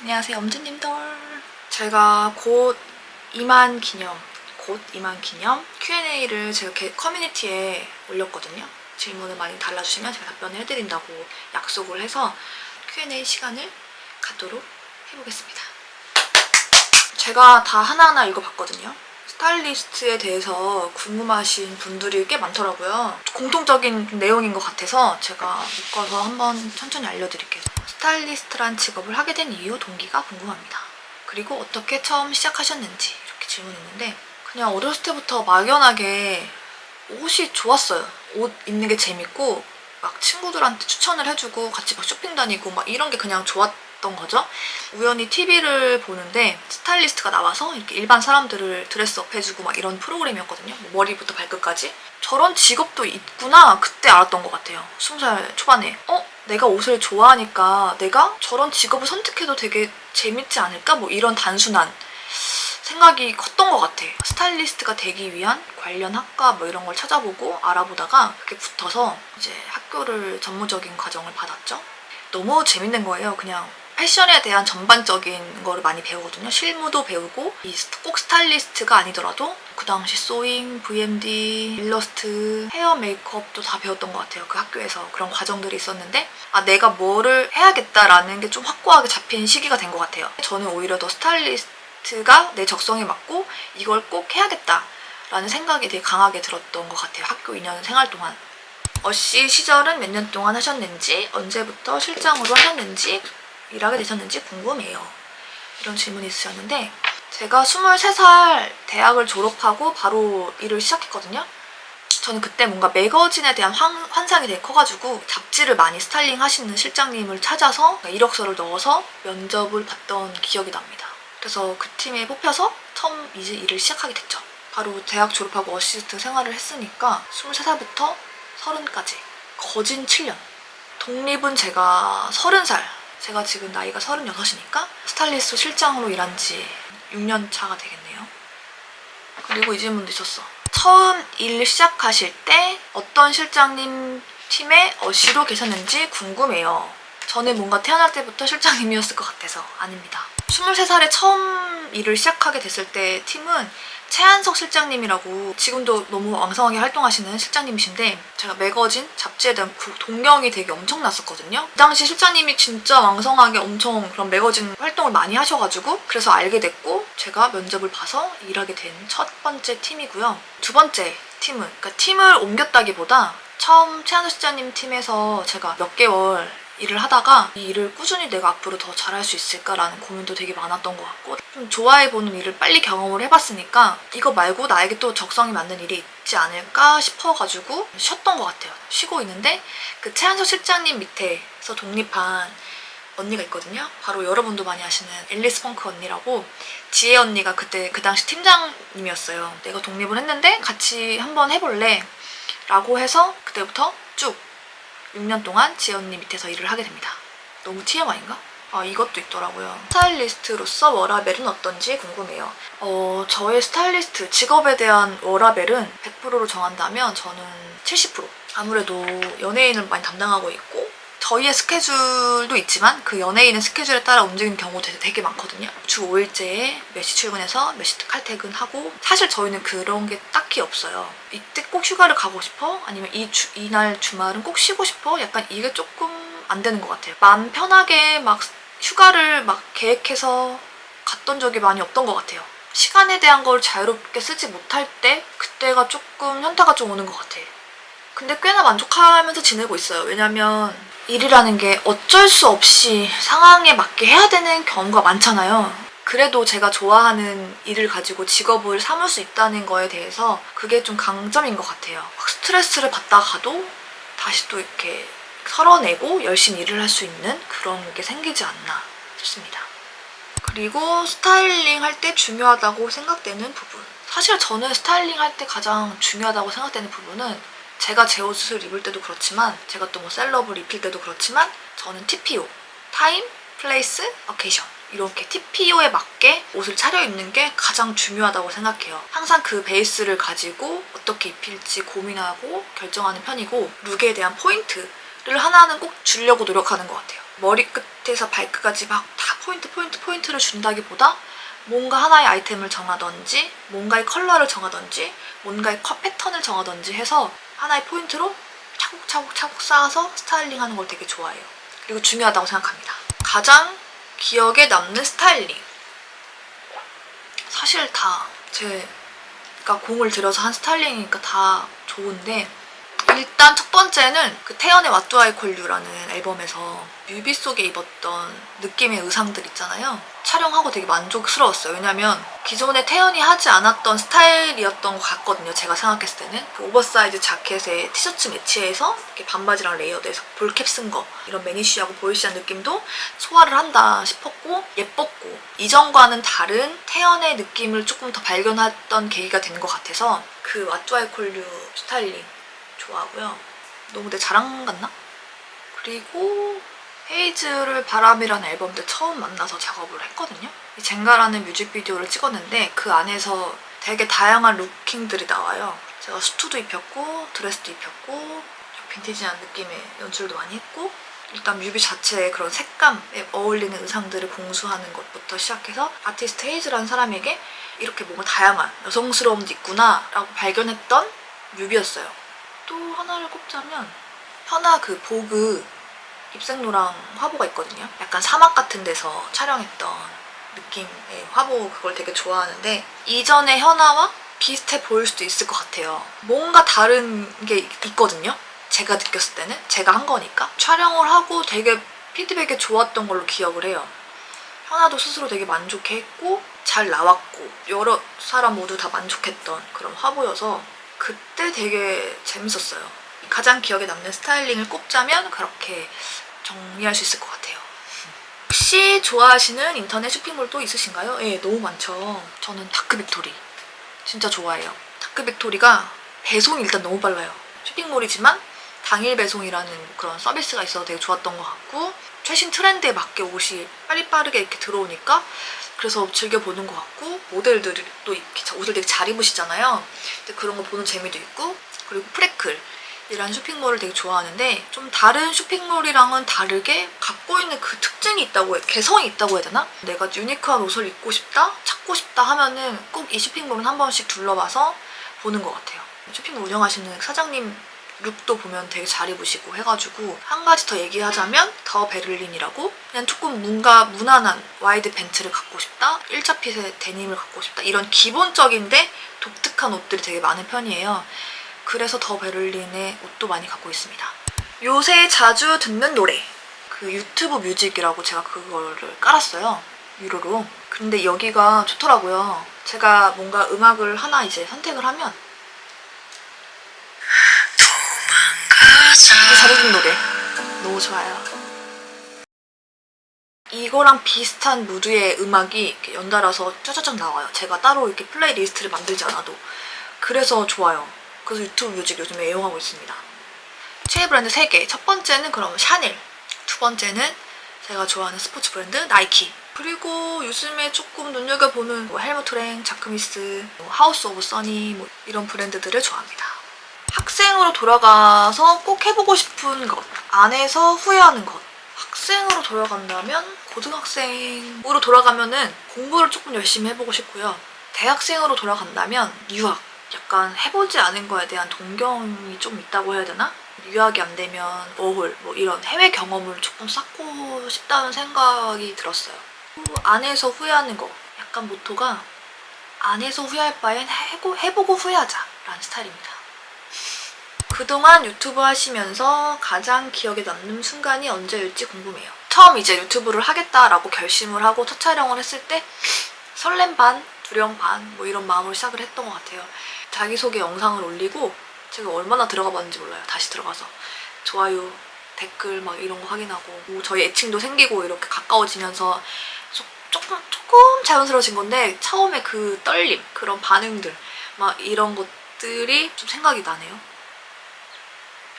안녕하세요, 엄지님들. 제가 곧 이만 기념 Q&A를 제가 커뮤니티에 올렸거든요. 질문을 많이 달아주시면 제가 답변을 해드린다고 약속을 해서 Q&A 시간을 갖도록 해보겠습니다. 제가 다 하나하나 읽어봤거든요. 스타일리스트에 대해서 궁금하신 분들이 꽤 많더라고요. 공통적인 내용인 것 같아서 제가 묶어서 한번 천천히 알려드릴게요. 스타일리스트란 직업을 하게 된 이유, 동기가 궁금합니다. 그리고 어떻게 처음 시작하셨는지 이렇게 질문했는데, 그냥 어렸을 때부터 막연하게 옷이 좋았어요. 옷 입는 게 재밌고 막 친구들한테 추천을 해주고 같이 막 쇼핑 다니고 막 이런 게 그냥 좋았던 거죠. 우연히 TV를 보는데 스타일리스트가 나와서 이렇게 일반 사람들을 드레스업 해주고 막 이런 프로그램이었거든요. 뭐 머리부터 발끝까지. 저런 직업도 있구나 그때 알았던 것 같아요. 20살 초반에. 내가 옷을 좋아하니까 내가 저런 직업을 선택해도 되게 재밌지 않을까? 뭐 이런 단순한 생각이 컸던 것 같아. 스타일리스트가 되기 위한 관련 학과 뭐 이런 걸 찾아보고 알아보다가 그렇게 붙어서 이제 학교를 전무적인 과정을 받았죠. 너무 재밌는 거예요. 그냥 패션에 대한 전반적인 거를 많이 배우거든요. 실무도 배우고 꼭 스타일리스트가 아니더라도 그 당시 소잉, VMD, 일러스트, 헤어 메이크업도 다 배웠던 것 같아요. 그 학교에서 그런 과정들이 있었는데 내가 뭐를 해야겠다라는 게 좀 확고하게 잡힌 시기가 된 것 같아요. 저는 오히려 더 스타일리스트가 내 적성에 맞고 이걸 꼭 해야겠다라는 생각이 되게 강하게 들었던 것 같아요. 학교 2년 생활 동안. 어씨 시절은 몇 년 동안 하셨는지, 언제부터 실장으로 하셨는지, 일하게 되셨는지 궁금해요. 이런 질문이 있으셨는데, 제가 23살 대학을 졸업하고 바로 일을 시작했거든요. 저는 그때 뭔가 매거진에 대한 환상이 되게 커가지고 잡지를 많이 스타일링 하시는 실장님을 찾아서 이력서를 넣어서 면접을 봤던 기억이 납니다. 그래서 그 팀에 뽑혀서 처음 이제 일을 시작하게 됐죠. 바로 대학 졸업하고 어시스트 생활을 했으니까 23살부터 30까지 거진 7년. 독립은 제가 30살. 제가 지금 나이가 36이니까 스타일리스트 실장으로 일한 지 6년 차가 되겠네요. 그리고 이 질문도 있었어. 처음 일 시작하실 때 어떤 실장님 팀에 어시로 계셨는지 궁금해요. 저는 뭔가 태어날 때부터 실장님이었을 것 같아서 아닙니다. 23살에 처음 일을 시작하게 됐을 때 팀은 최한석 실장님이라고 지금도 너무 왕성하게 활동하시는 실장님이신데, 제가 매거진, 잡지에 대한 동경이 되게 엄청났었거든요. 그 당시 실장님이 진짜 왕성하게 엄청 그런 매거진 활동을 많이 하셔가지고 그래서 알게 됐고, 제가 면접을 봐서 일하게 된 첫 번째 팀이고요. 두 번째 팀은, 그러니까 팀을 옮겼다기보다 처음 최한석 실장님 팀에서 제가 몇 개월 일을 하다가 이 일을 꾸준히 내가 앞으로 더 잘할 수 있을까라는 고민도 되게 많았던 것 같고, 좀 좋아해보는 일을 빨리 경험을 해봤으니까 이거 말고 나에게 또 적성이 맞는 일이 있지 않을까 싶어가지고 쉬었던 것 같아요. 쉬고 있는데 그 최한석 실장님 밑에서 독립한 언니가 있거든요. 바로 여러분도 많이 아시는 앨리스 펑크 언니라고, 지혜 언니가 그때 그 당시 팀장님이었어요. 내가 독립을 했는데 같이 한번 해볼래? 라고 해서 그때부터 쭉 6년 동안 지혜 언니 밑에서 일을 하게 됩니다. 너무 TMI인가? 이것도 있더라고요. 스타일리스트로서 워라밸은 어떤지 궁금해요. 저의 스타일리스트 직업에 대한 워라밸은 100%로 정한다면 저는 70%. 아무래도 연예인을 많이 담당하고 있고 저희의 스케줄도 있지만 그 연예인의 스케줄에 따라 움직이는 경우도 되게 많거든요. 주 5일째에 몇 시 출근해서 몇 시 칼퇴근하고, 사실 저희는 그런 게 딱히 없어요. 이때 꼭 휴가를 가고 싶어? 아니면 이날 주말은 꼭 쉬고 싶어? 약간 이게 조금 안 되는 것 같아요. 마음 편하게 막 휴가를 막 계획해서 갔던 적이 많이 없던 것 같아요. 시간에 대한 걸 자유롭게 쓰지 못할 때 그때가 조금 현타가 좀 오는 것 같아. 근데 꽤나 만족하면서 지내고 있어요. 왜냐면 일이라는 게 어쩔 수 없이 상황에 맞게 해야 되는 경우가 많잖아요. 그래도 제가 좋아하는 일을 가지고 직업을 삼을 수 있다는 거에 대해서 그게 좀 강점인 것 같아요. 막 스트레스를 받다가도 다시 또 이렇게 털어내고 열심히 일을 할 수 있는 그런 게 생기지 않나 싶습니다. 그리고 스타일링 할 때 중요하다고 생각되는 부분. 사실 저는 스타일링 할 때 가장 중요하다고 생각되는 부분은, 제가 제 옷을 입을 때도 그렇지만 제가 또 뭐 셀럽을 입힐 때도 그렇지만 저는 TPO, 타임, 플레이스, 어케이션, 이렇게 TPO에 맞게 옷을 차려입는 게 가장 중요하다고 생각해요. 항상 그 베이스를 가지고 어떻게 입힐지 고민하고 결정하는 편이고, 룩에 대한 포인트를 하나는 꼭 주려고 노력하는 것 같아요. 머리끝에서 발끝까지 막 다 포인트를 준다기보다 뭔가 하나의 아이템을 정하던지 뭔가의 컬러를 정하던지 뭔가의 패턴을 정하던지 해서 하나의 포인트로 차곡차곡 쌓아서 스타일링하는 걸 되게 좋아해요. 그리고 중요하다고 생각합니다. 가장 기억에 남는 스타일링. 사실 다 제가 공을 들여서 한 스타일링이니까 다 좋은데, 일단 첫 번째는 그 태연의 What Do I Call You라는 앨범에서 뮤비 속에 입었던 느낌의 의상들 있잖아요. 촬영하고 되게 만족스러웠어요. 왜냐면 기존에 태연이 하지 않았던 스타일이었던 것 같거든요. 제가 생각했을 때는 그 오버사이즈 자켓에 티셔츠 매치해서 이렇게 반바지랑 레이어드해서 볼캡 쓴 거, 이런 매니쉬하고 보이시한 느낌도 소화를 한다 싶었고 예뻤고, 이전과는 다른 태연의 느낌을 조금 더 발견했던 계기가 된 것 같아서 그 What Do I Call You 스타일링 좋아하고요. 너무 내 자랑 같나? 그리고 헤이즐을 바람이라는 앨범 때 처음 만나서 작업을 했거든요. 이 젠가라는 뮤직비디오를 찍었는데 그 안에서 되게 다양한 루킹들이 나와요. 제가 수트도 입혔고 드레스도 입혔고 빈티지한 느낌의 연출도 많이 했고, 일단 뮤비 자체의 그런 색감에 어울리는 의상들을 공수하는 것부터 시작해서 아티스트 헤이즐이라는 사람에게 이렇게 뭔가 다양한 여성스러움도 있구나 라고 발견했던 뮤비였어요. 또 하나를 꼽자면 현아 그 보그 입생로랑 화보가 있거든요. 약간 사막 같은 데서 촬영했던 느낌의 화보, 그걸 되게 좋아하는데 이전의 현아와 비슷해 보일 수도 있을 것 같아요. 뭔가 다른 게 있거든요. 제가 느꼈을 때는 제가 한 거니까. 촬영을 하고 되게 피드백이 좋았던 걸로 기억을 해요. 현아도 스스로 되게 만족해했고 잘 나왔고 여러 사람 모두 다 만족했던 그런 화보여서 그때 되게 재밌었어요. 가장 기억에 남는 스타일링을 꼽자면 그렇게 정리할 수 있을 것 같아요. 혹시 좋아하시는 인터넷 쇼핑몰 또 있으신가요? 예, 너무 많죠. 저는 다크빅토리 진짜 좋아해요. 다크빅토리가 배송이 일단 너무 빨라요. 쇼핑몰이지만 당일 배송이라는 그런 서비스가 있어서 되게 좋았던 것 같고, 최신 트렌드에 맞게 옷이 빠르게 이렇게 들어오니까 그래서 즐겨보는 것 같고, 모델들이 또 이렇게 옷을 되게 잘 입으시잖아요. 근데 그런 거 보는 재미도 있고, 그리고 프레클 이라는 쇼핑몰을 되게 좋아하는데, 좀 다른 쇼핑몰이랑은 다르게 갖고 있는 그 특징이 있다고 개성이 있다고 해야 되나? 내가 유니크한 옷을 입고 싶다? 찾고 싶다 하면은 꼭 이 쇼핑몰은 한 번씩 둘러봐서 보는 것 같아요. 쇼핑몰 운영하시는 사장님 룩도 보면 되게 잘 입으시고 해가지고, 한 가지 더 얘기하자면 더 베를린이라고, 그냥 조금 뭔가 무난한 와이드 팬츠를 갖고 싶다, 일자핏의 데님을 갖고 싶다, 이런 기본적인데 독특한 옷들이 되게 많은 편이에요. 그래서 더 베를린의 옷도 많이 갖고 있습니다. 요새 자주 듣는 노래, 그 유튜브 뮤직이라고 제가 그거를 깔았어요. 유료로. 근데 여기가 좋더라고요. 제가 뭔가 음악을 하나 이제 선택을 하면 이게 자주 듣는 노래 너무 좋아요. 이거랑 비슷한 무드의 음악이 이렇게 연달아서 짜자작 나와요. 제가 따로 이렇게 플레이리스트를 만들지 않아도. 그래서 좋아요. 그래서 유튜브 뮤직 요즘에 애용하고 있습니다. 최애 브랜드 3개. 첫 번째는 그럼 샤넬, 두 번째는 제가 좋아하는 스포츠 브랜드 나이키, 그리고 요즘에 조금 눈여겨보는 뭐 헬무트랭, 자크미스, 뭐 하우스 오브 써니, 뭐 이런 브랜드들을 좋아합니다. 학생으로 돌아가서 꼭 해보고 싶은 것, 안에서 후회하는 것. 학생으로 돌아간다면 고등학생으로 돌아가면은 공부를 조금 열심히 해보고 싶고요. 대학생으로 돌아간다면 유학. 약간 해보지 않은 거에 대한 동경이 좀 있다고 해야 되나? 유학이 안 되면 워홀, 뭐 이런 해외 경험을 조금 쌓고 싶다는 생각이 들었어요. 안에서 후회하는 거. 약간 모토가 안에서 후회할 바엔 해보고 후회하자 라는 스타일입니다. 그동안 유튜브 하시면서 가장 기억에 남는 순간이 언제일지 궁금해요. 처음 이제 유튜브를 하겠다라고 결심을 하고 첫 촬영을 했을 때 설렘 반, 두려움 반, 뭐 이런 마음으로 시작을 했던 것 같아요. 자기소개 영상을 올리고 제가 얼마나 들어가 봤는지 몰라요. 다시 들어가서 좋아요, 댓글 막 이런 거 확인하고, 뭐 저희 애칭도 생기고 이렇게 가까워지면서 조금 자연스러워진 건데, 처음에 그 떨림, 그런 반응들 막 이런 것들이 좀 생각이 나네요.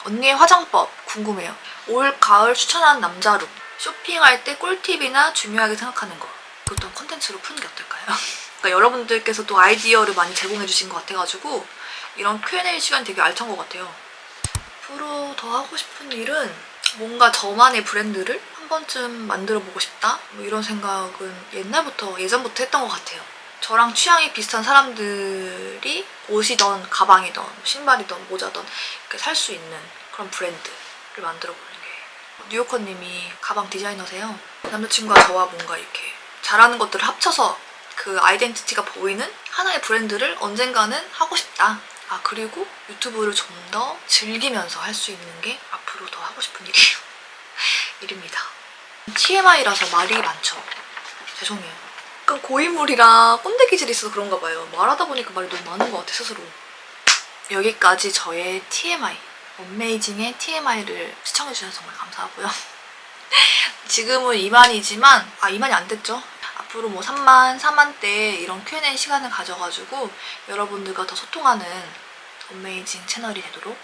언니의 화장법 궁금해요. 올 가을 추천하는 남자 룩, 쇼핑할 때 꿀팁이나 중요하게 생각하는 거, 그것도 콘텐츠로 푸는 게 어떨까요? 그러니까 여러분들께서 또 아이디어를 많이 제공해 주신 것 같아가지고 이런 Q&A 시간이 되게 알찬 것 같아요. 앞으로 더 하고 싶은 일은 뭔가 저만의 브랜드를 한 번쯤 만들어보고 싶다? 뭐 이런 생각은 예전부터 했던 것 같아요. 저랑 취향이 비슷한 사람들이 옷이던 가방이던 신발이던 모자던 이렇게 살 수 있는 그런 브랜드를 만들어보는 게. 뉴요커님이 가방 디자이너세요. 남자친구가 저와 뭔가 이렇게 잘하는 것들을 합쳐서 그 아이덴티티가 보이는 하나의 브랜드를 언젠가는 하고 싶다. 아, 그리고 유튜브를 좀 더 즐기면서 할 수 있는 게 앞으로 더 하고 싶은 일이에요. 일입니다. TMI라서 말이 많죠. 죄송해요. 약간 고인물이랑 꼰대 기질이 있어서 그런가 봐요. 말하다 보니까 말이 너무 많은 것 같아, 스스로. 여기까지 저의 TMI, 어메이징의 TMI를 시청해주셔서 정말 감사하고요. 지금은 2만이지만, 2만이 안 됐죠? 앞으로 뭐 3만, 4만대 이런 Q&A 시간을 가져가지고 여러분들과 더 소통하는 어메이징 채널이 되도록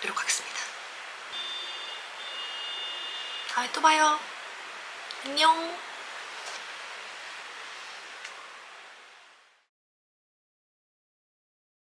노력하겠습니다. 다음에 또 봐요. 안녕.